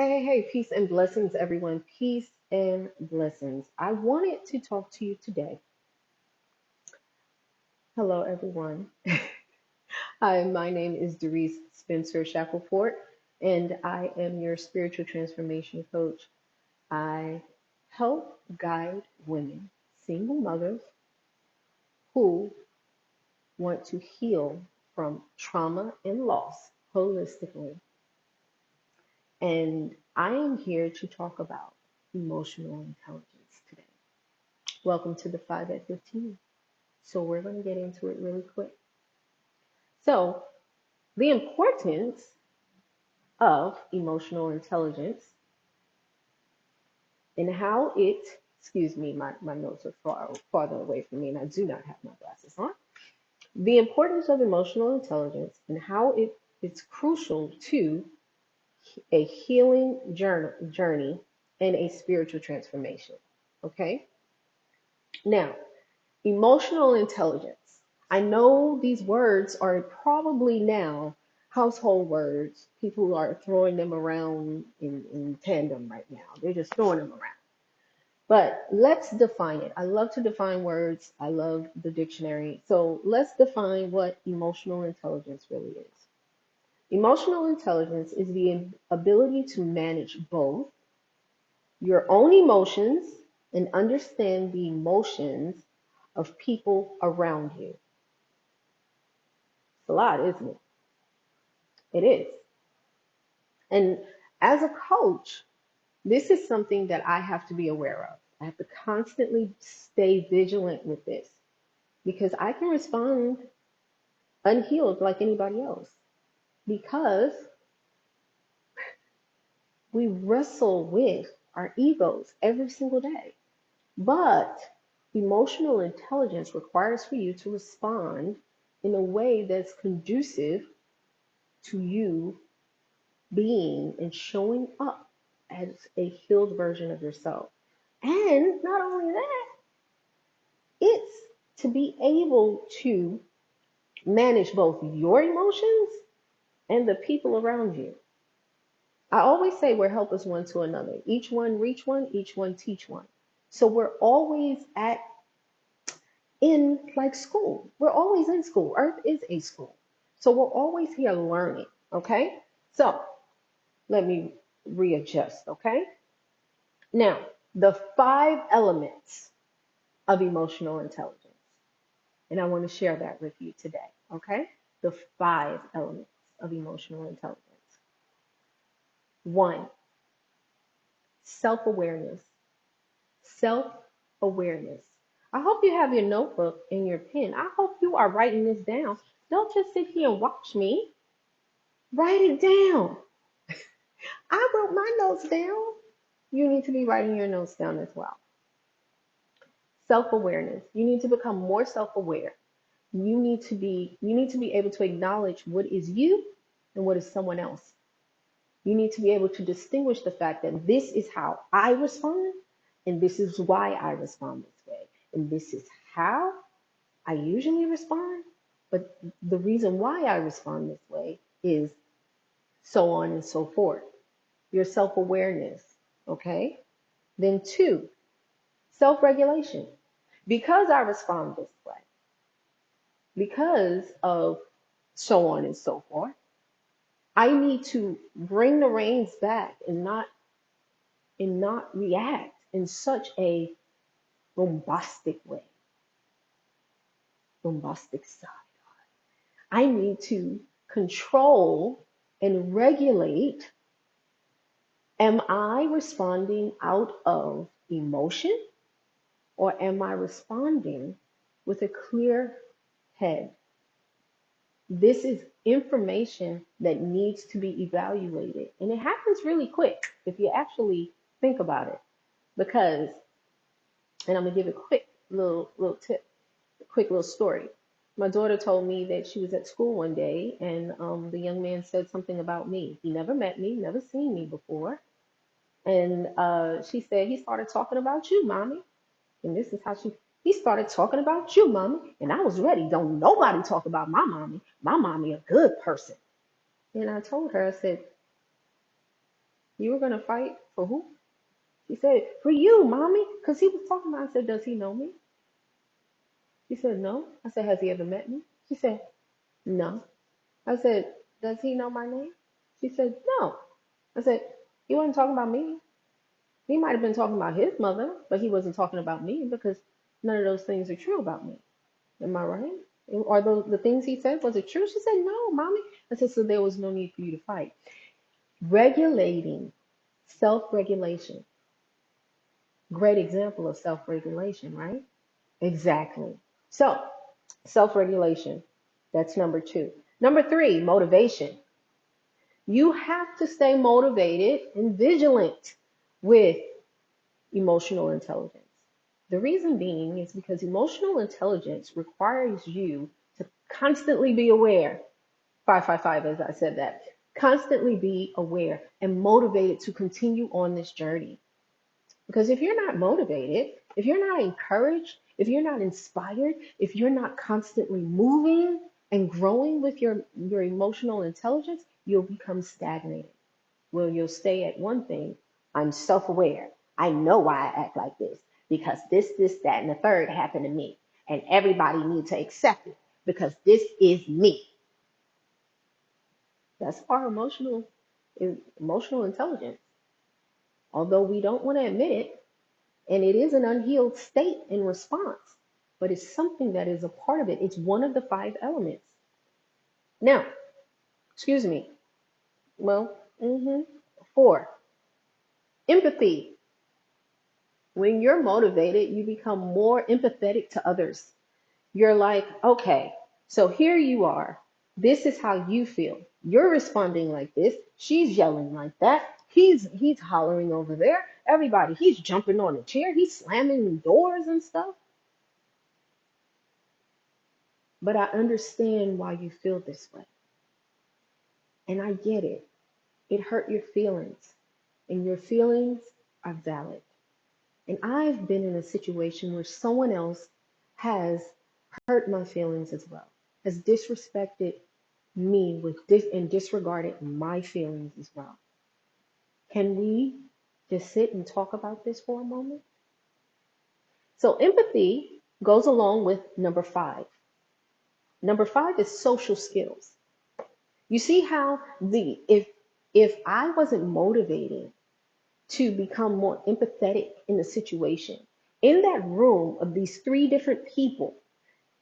Hey, peace and blessings, everyone. Peace and blessings. I wanted to talk to you today. Hello, everyone. Hi, my name is Doris Spencer Shackelford, and I am your spiritual transformation coach. I help guide women, single mothers who want to heal from trauma and loss holistically. And I am here to talk about emotional intelligence today. Welcome to the 5 at 15. So we're going to get into it really quick. So, the importance of emotional intelligence and how it, excuse me, my notes are farther away from me and I do not have my glasses on. The importance of emotional intelligence and how it's crucial to a healing journey and a spiritual transformation. Okay? Now, emotional intelligence. I know these words are probably now household words. People are throwing them around in tandem right now. They're just throwing them around. But let's define it. I love to define words. I love the dictionary. So let's define what emotional intelligence really is. Emotional intelligence is the ability to manage both your own emotions and understand the emotions of people around you. It's a lot, isn't it? It is. And as a coach, this is something that I have to be aware of. I have to constantly stay vigilant with this because I can respond unhealed like anybody else because we wrestle with our egos every single day. But emotional intelligence requires for you to respond in a way that's conducive to you being and showing up as a healed version of yourself. And not only that, it's to be able to manage both your emotions and the people around you. I always say we're helpers one to another. Each one reach one, each one teach one. So we're always at in like school. We're always in school. Earth is a school. So we're always here learning. Okay. So let me readjust. Okay. Now, the 5 elements of emotional intelligence. And I want to share that with you today. Okay. The 5 elements of emotional intelligence. One, self awareness. Self awareness. I hope you have your notebook and your pen. I hope you are writing this down. Don't just sit here and watch me. Write it down. I wrote my notes down. You need to be writing your notes down as well. Self awareness. You need to become more self aware. You need to be able to acknowledge what is you and what is someone else. You need to be able to distinguish the fact that this is how I respond and this is why I respond this way. And this is how I usually respond, but the reason why I respond this way is so on and so forth. Your self awareness, okay? Then, 2, self regulation. Because I respond this way, because of so on and so forth, I need to bring the reins back and not react in such a bombastic way, bombastic side. I need to control and regulate. Am I responding out of emotion or am I responding with a clear head? This is information that needs to be evaluated. And it happens really quick if you actually think about it. Because, and I'm going to give a quick little tip, a quick little story. My daughter told me that she was at school one day and the young man said something about me. He never met me, never seen me before. And she said, he started talking about you, mommy. And this is how he started talking about you, mommy. And I was ready. Don't nobody talk about my mommy. My mommy a good person. And I told her, I said, You were going to fight for who? She said, for you, mommy. Because he was talking about, I said, does he know me? She said, no. I said, has he ever met me? She said, no. I said, does he know my name? She said, no. I said, he wasn't talking about me. He might have been talking about his mother, but he wasn't talking about me because none of those things are true about me. Am I right? Are the things he said, was it true? She said, no, mommy. I said, so there was no need for you to fight. Regulating, self-regulation. Great example of self-regulation, right? Exactly. So, self-regulation, that's number two. Number three, motivation. You have to stay motivated and vigilant with emotional intelligence. The reason being is because emotional intelligence requires you to constantly be aware. 555, as I said that. Constantly be aware and motivated to continue on this journey. Because if you're not motivated, if you're not encouraged, if you're not inspired, if you're not constantly moving and growing with your emotional intelligence, you'll become stagnated. Well, you'll stay at one thing. I'm self aware. I know why I act like this because this, that, and the third happened to me. And everybody needs to accept it because this is me. That's our emotional intelligence. Although we don't want to admit it, and it is an unhealed state in response, but it's something that is a part of it. It's one of the five elements. Now, excuse me. Well, four, empathy. When you're motivated, you become more empathetic to others. You're like, okay, so here you are. This is how you feel. You're responding like this. She's yelling like that. He's hollering over there. Everybody, he's jumping on the chair. He's slamming doors and stuff. But I understand why you feel this way. And I get it. It hurt your feelings. And your feelings are valid. And I've been in a situation where someone else has hurt my feelings as well, has disrespected me and disregarded my feelings as well. Can we just sit and talk about this for a moment? So empathy goes along with number five. Number five is social skills. You see how if I wasn't motivated to become more empathetic in the situation, in that room of these three different people,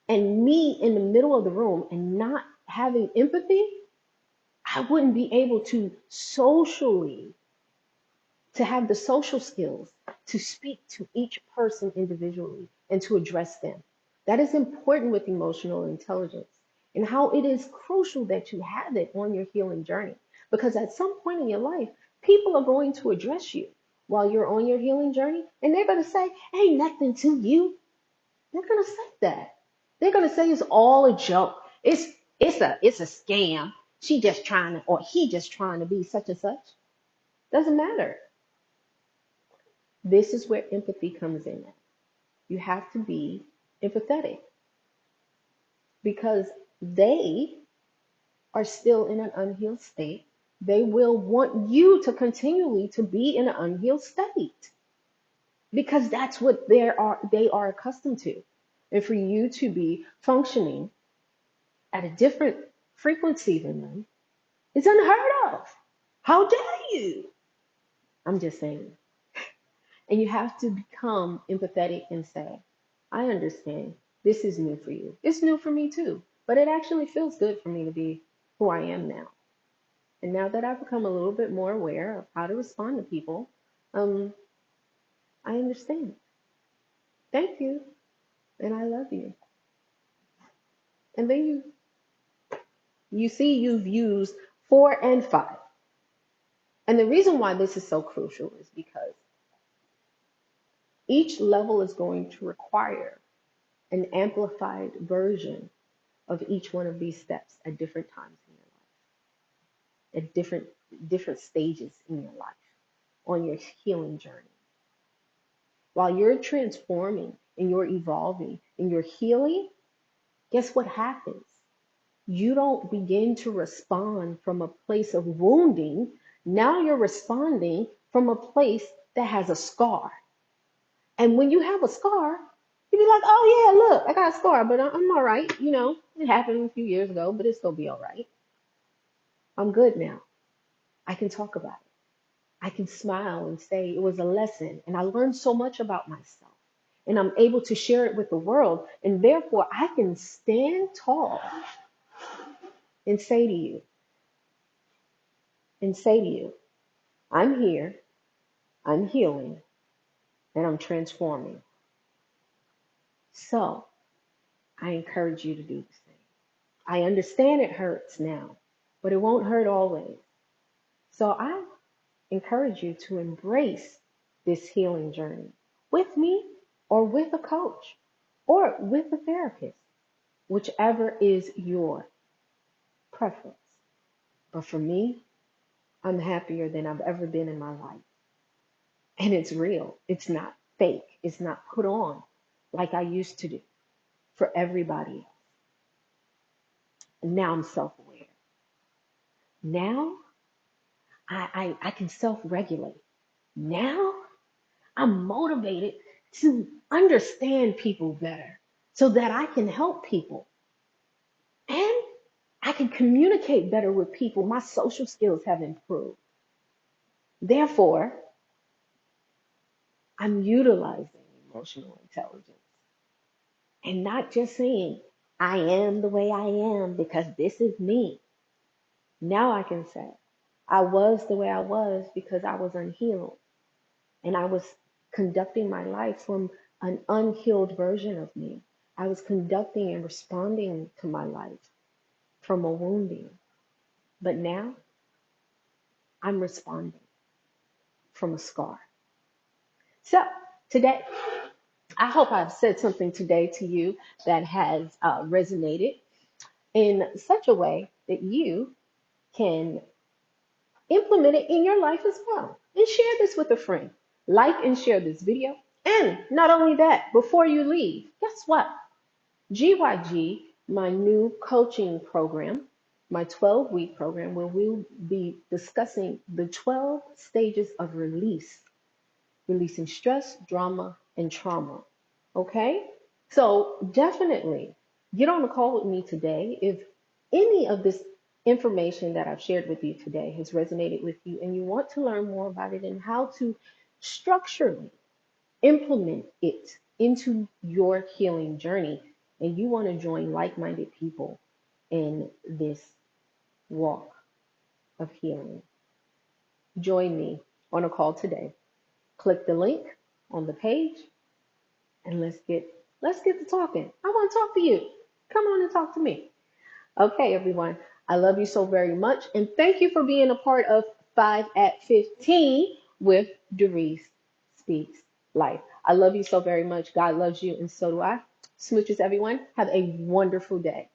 and me in the middle of the room and not having empathy, I wouldn't be able to have the social skills to speak to each person individually and to address them. That is important with emotional intelligence and how it is crucial that you have it on your healing journey. Because at some point in your life, people are going to address you while you're on your healing journey, and they're going to say, ain't nothing to you. They're going to say that. They're going to say it's all a joke. It's a scam. She just trying to, or he just trying to be such and such. Doesn't matter. This is where empathy comes in at. You have to be empathetic because they are still in an unhealed state. They will want you to continually to be in an unhealed state because that's what they are accustomed to. And for you to be functioning at a different frequency than them is unheard of. How dare you? I'm just saying. And you have to become empathetic and say, I understand. This is new for you. It's new for me too. But it actually feels good for me to be who I am now. And now that I've become a little bit more aware of how to respond to people, um, I understand. Thank you. And I love you. And then you see you've used 4 and 5. And the reason why this is so crucial is because each level is going to require an amplified version of each one of these steps at different times in your life, at different stages in your life, on your healing journey. While you're transforming and you're evolving and you're healing, guess what happens? You don't begin to respond from a place of wounding. Now you're responding from a place that has a scar. And when you have a scar, you be like, oh yeah, look, I got a scar, but I'm all right. You know, it happened a few years ago, but it's gonna be all right. I'm good now. I can talk about it. I can smile and say it was a lesson, and I learned so much about myself. And I'm able to share it with the world. And therefore, I can stand tall and say to you, and say to you, I'm here, I'm healing, and I'm transforming. So I encourage you to do the same. I understand it hurts now, but it won't hurt always. So I encourage you to embrace this healing journey with me or with a coach or with a therapist, whichever is your preference. But for me, I'm happier than I've ever been in my life. And it's real. It's not fake. It's not put on like I used to do for everybody else. And now I'm self aware. Now I can self regulate. Now I'm motivated to understand people better so that I can help people and I can communicate better with people. My social skills have improved. Therefore, I'm utilizing emotional intelligence and not just saying, I am the way I am because this is me. Now I can say, I was the way I was because I was unhealed and I was conducting my life from an unhealed version of me. I was conducting and responding to my life from a wounding. But now I'm responding from a scar. So today, I hope I've said something today to you that has resonated in such a way that you can implement it in your life as well. And share this with a friend. Like and share this video. And not only that, before you leave, guess what? GYG, my new coaching program, my 12-week program, where we'll be discussing the 12 stages of release, releasing stress, drama, and trauma. Okay? So definitely get on a call with me today. If any of this information that I've shared with you today has resonated with you and you want to learn more about it and how to structurally implement it into your healing journey, and you want to join like minded people in this walk of healing, join me on a call today. Click the link on the page and let's get to talking. I want to talk to you. Come on and talk to me. Okay, everyone. I love you so very much. And thank you for being a part of 5 at 15 with Doris Speaks Life. I love you so very much. God loves you, and so do I. Smooches, everyone. Have a wonderful day.